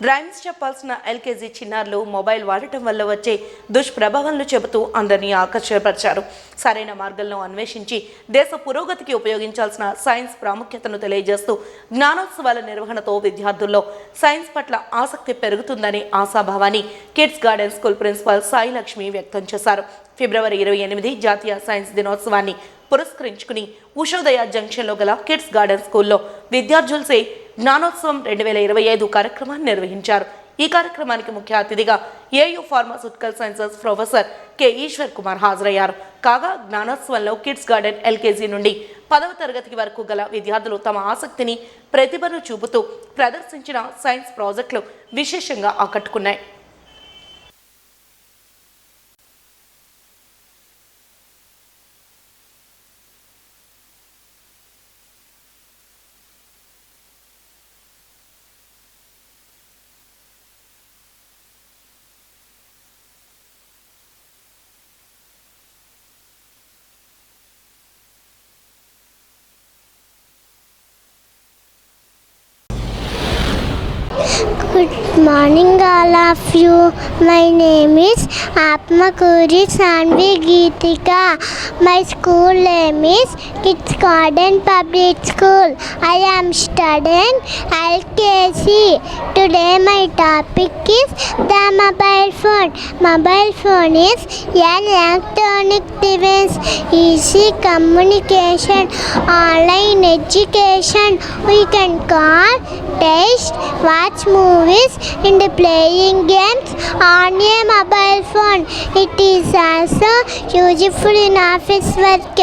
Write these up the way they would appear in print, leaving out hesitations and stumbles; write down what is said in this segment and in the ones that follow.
Rhymes చెప్పాల్సిన LKG చిన్నారులు mobile వాడటం వల్ల వచ్చే దుష్ప్రభావాలను చెబుతూ అందరినీ ఆకర్షపరిచారు. సరైన మార్గంలో అన్వేషించి దేశ పురోగతికి ఉపయోగించాల్సిన సైన్స్ ప్రాముఖ్యతను తెలియజేస్తూ జ్ఞానోత్సవాల నిర్వహణతో విద్యార్థుల్లో సైన్స్ పట్ల ఆసక్తి పెరుగుతుందనే ఆశాభావాన్ని kids garden school principal Sai Lakshmi వ్యక్తం చేశారు. ఫిబ్రవరి 28 జాతీయ సైన్స్ దినోత్సవాన్ని పురస్కరించుకుని ఉషోదయ జంక్షన్లో గల కిడ్స్ గార్డెన్ స్కూల్లో విద్యార్థులసే జ్ఞానోత్సవం 2025 కార్యక్రమాన్ని నిర్వహించారు. ఈ కార్యక్రమానికి ముఖ్య అతిథిగా AU pharmaceutical sciences professor K Eswar Kumar హాజరయ్యారు. కాగా జ్ఞానోత్సవంలో కిడ్స్ గార్డెన్ ఎల్కేజీ నుండి 10వ తరగతి వరకు గల విద్యార్థులు తమ ఆసక్తిని ప్రతిభను చూపుతూ ప్రదర్శించిన సైన్స్ ప్రాజెక్టులు విశేషంగా ఆకట్టుకున్నాయి. Good morning all of you. My name is Atmakuri Sanvi Geetika. My school name is Kids Garden Public School. I am studying LKC. Today my topic is the mobile phone. Mobile phone is an electronic device, easy communication, online education. We can call, text, watch movies and playing games on a mobile phone. It is also useful in office work.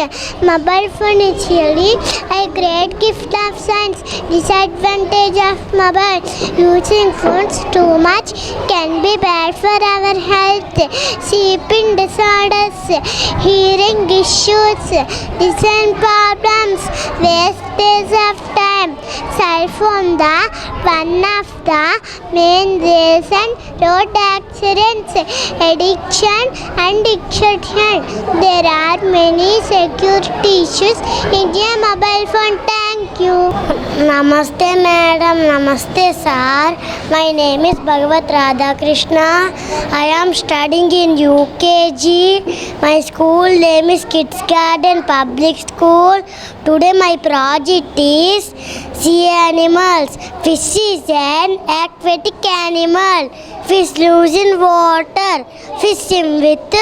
Mobile phone is really a great gift of science. Disadvantage of mobile: using phones too much can be bad for our health. Sleeping disorders, hearing issues, vision problems, wastage of time. Cell phone the one of the main reason road accidents, addiction and exhaustion. There are many security issues in a mobile phone. Thank you. Namaste madam, namaste sir. My name is Bhagavat Radha Krishna. I am studying in UKG. My school name is Kids Garden Public School. Today my project is sea animals. Fish is an aquatic animal. Fish lives in water. Fish swim with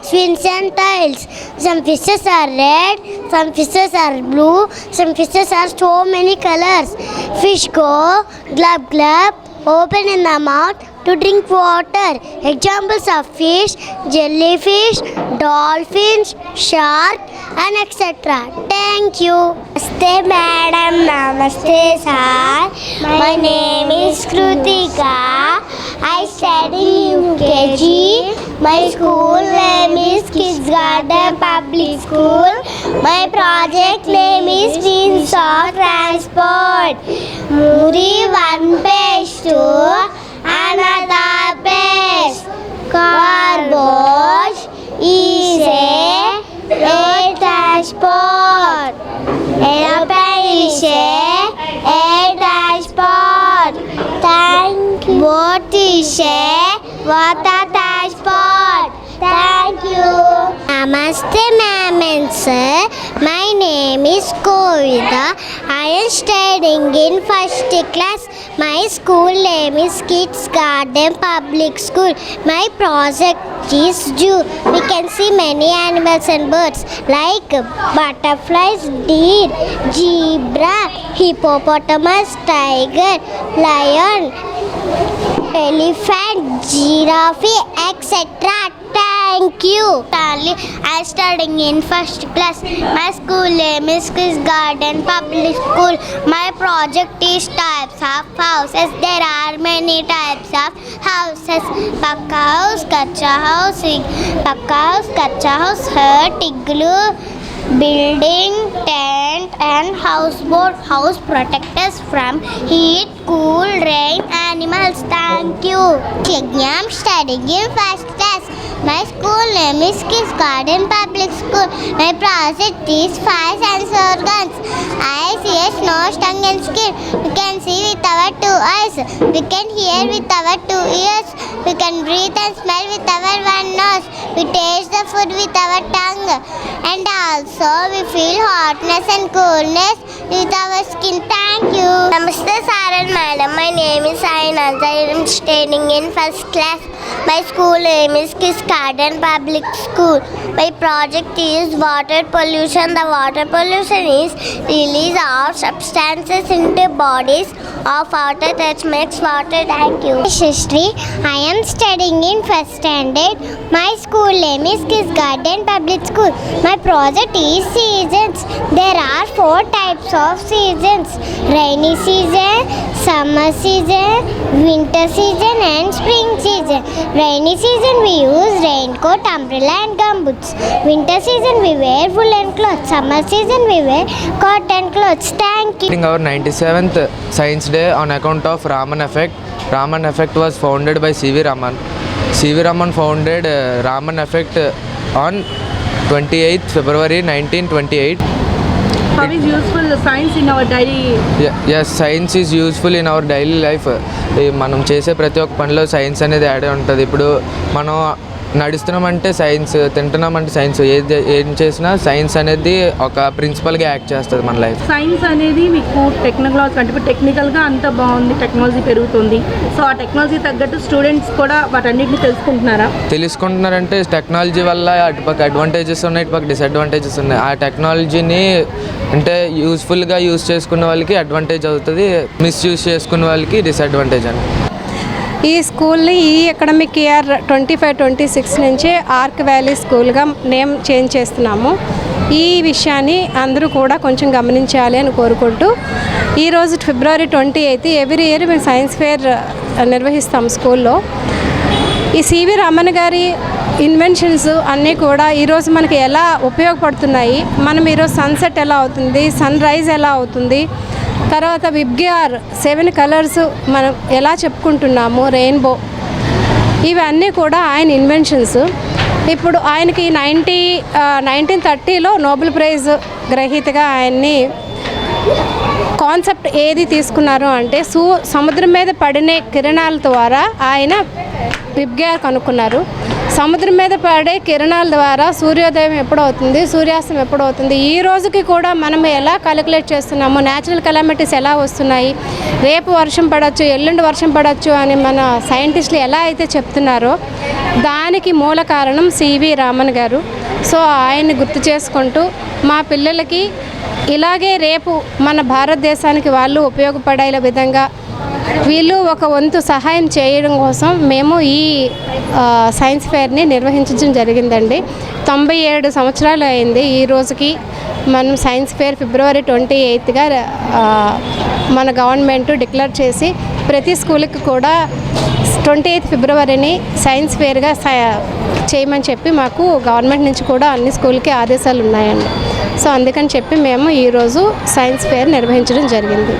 fins and tails. Some fishes are red, some fishes are blue, some fishes are so many colors. Fish go glub glub, open in the mouth to drink water. Examples of fish: jellyfish, dolphins, shark and etc. Thank you. Namaste madam, namaste sir. My name is Krutika. I study UKG. My school name is Kids Garden Public School. My project name is Means of Transport. Moving one page to another page. Cardboard is a transport. Aeroplane is a transport. Thank you. Boat is a water transport. Thank you. Namaste ma'am and sir. My name is Kovida. I am studying in first class. My school name is Kids Garden Public School. My project is zoo. We can see many animals and birds like butterflies, deer, zebra, hippopotamus, tiger, lion, elephant, giraffe, etc. Thank you. I am studying in first class. My school name is Kids Garden Public School. My project is types of houses. There are many types of houses: pakka house, kacha house, hut, igloo, building, tent, tent and houseboat. House protect us from heat, cool, rain, animals. Thank you. I am studying in first class. My school name is Kiss Garden Public School. My project is 5 sense organs: eyes, ears, nose, tongue and skin. We can see with our 2 eyes. We can hear with our 2 ears. We can breathe and smell with our 1 nose. We taste the food with our tongue. And also we feel hotness and coolness with our skin. Thank you. Namaste sir and madam. My name is Sainaz. I am studying in first class. My school name is Kiss Garden Public School. My project is water pollution. The water pollution is release of substances into bodies of water that makes water. Thank you. Shishri, I am studying in first standard. My school name is Kiss Garden Public School. My project is seasons. There are 4 types of seasons: rainy season, summer season, winter season and spring season. Rainy season we use raincoat, umbrella and gumboots. Winter season we wear woolen clothes. Summer season we wear cotton clothes. Thank you. Our 97th Science Day on account of Raman effect. Raman effect was founded by C.V. Raman. C.V. Raman founded Raman effect on 28th February 1928. How is useful science in our daily? Yes, science is useful in our daily life. మనం చేసే ప్రతి ఒక్క పనిలో science అనేది add ఉంటుంది. ఇప్పుడు మనం నడుస్తున్నామంటే science, తింటున్నామంటే science, ఏం చేసినా సైన్స్ అనేది ఒక ప్రిన్సిపల్గా యాక్ట్ చేస్తుంది మన లైఫ్. సైన్స్ అనేది మీకు టెక్నాలజీ అంటే ఇప్పుడు టెక్నికల్గా అంత బాగుంది, టెక్నాలజీ పెరుగుతుంది. సో ఆ టెక్నాలజీ తగ్గట్టు స్టూడెంట్స్ కూడా వాటన్నిటిని తెలుసుకుంటున్నారంటే టెక్నాలజీ వల్ల అటుపక్క అడ్వాంటేజెస్ ఉన్నాయి, ఇటుపక్క డిసడ్వాంటేజెస్ ఉన్నాయి. ఆ టెక్నాలజీని అంటే యూస్ఫుల్గా యూజ్ చేసుకున్న వాళ్ళకి అడ్వాంటేజ్ అవుతుంది, మిస్యూజ్ చేసుకున్న వాళ్ళకి డిసడ్వాంటేజ్ అని. ఈ స్కూల్ని ఈ అకాడమిక్ ఇయర్ 25-26 నుంచి ఆర్క్ వ్యాలీ స్కూల్గా నేమ్ చేంజ్ చేస్తున్నాము. ఈ విషయాన్ని అందరూ కూడా కొంచెం గమనించాలి అని కోరుకుంటూ, ఈరోజు February 28 ఎవ్రీ ఇయర్ మేము సైన్స్ ఫేర్ నిర్వహిస్తాం స్కూల్లో. ఈ సివి రామన్ గారి ఇన్వెన్షన్స్ అన్నీ కూడా ఈరోజు మనకి ఎలా ఉపయోగపడుతున్నాయి, మనం ఈరోజు సన్సెట్ ఎలా అవుతుంది, సన్ రైజ్ ఎలా అవుతుంది, తర్వాత విబ్గిఆర్ 7 కలర్స్ మనం ఎలా చెప్పుకుంటున్నాము, రెయిన్బో, ఇవన్నీ కూడా ఆయన ఇన్వెన్షన్స్. ఇప్పుడు ఆయనకి 1930లో నోబెల్ ప్రైజ్ గ్రహీతగా ఆయన్ని కాన్సెప్ట్ ఏది తీసుకున్నారు అంటే సముద్రం మీద పడిన కిరణాల ద్వారా ఆయన విబ్గిఆర్ కనుక్కున్నారు. సముద్రం మీద పడే కిరణాల ద్వారా సూర్యోదయం ఎప్పుడవుతుంది, సూర్యాస్తం ఎప్పుడవుతుంది, ఈ రోజుకి కూడా మనం ఎలా క్యాలిక్యులేట్ చేస్తున్నాము, న్యాచురల్ కెలామిటీస్ ఎలా వస్తున్నాయి, రేపు వర్షం పడవచ్చు, ఎల్లుండి వర్షం పడవచ్చు అని మన సైంటిస్టులు ఎలా అయితే చెప్తున్నారో దానికి మూల కారణం సివి రామన్ గారు. సో ఆయన్ని గుర్తు చేసుకుంటూ మా పిల్లలకి ఇలాగే రేపు మన భారతదేశానికి వాళ్ళు ఉపయోగపడే విధంగా వీళ్ళు ఒక వంతు సహాయం చేయడం కోసం మేము ఈ సైన్స్ ఫేర్ని నిర్వహించడం జరిగిందండి. 97 సంవత్సరాలు అయింది ఈ రోజుకి. మనం సైన్స్ ఫేర్ February 28గా మన గవర్నమెంట్ డిక్లేర్ చేసి ప్రతి స్కూల్కి కూడా 28 ఫిబ్రవరిని సైన్స్ ఫేర్గా చేయమని చెప్పి మాకు గవర్నమెంట్ నుంచి కూడా అన్ని స్కూల్కి ఆదేశాలు ఉన్నాయండి. సో అందుకని చెప్పి మేము ఈరోజు సైన్స్ ఫేర్ నిర్వహించడం జరిగింది.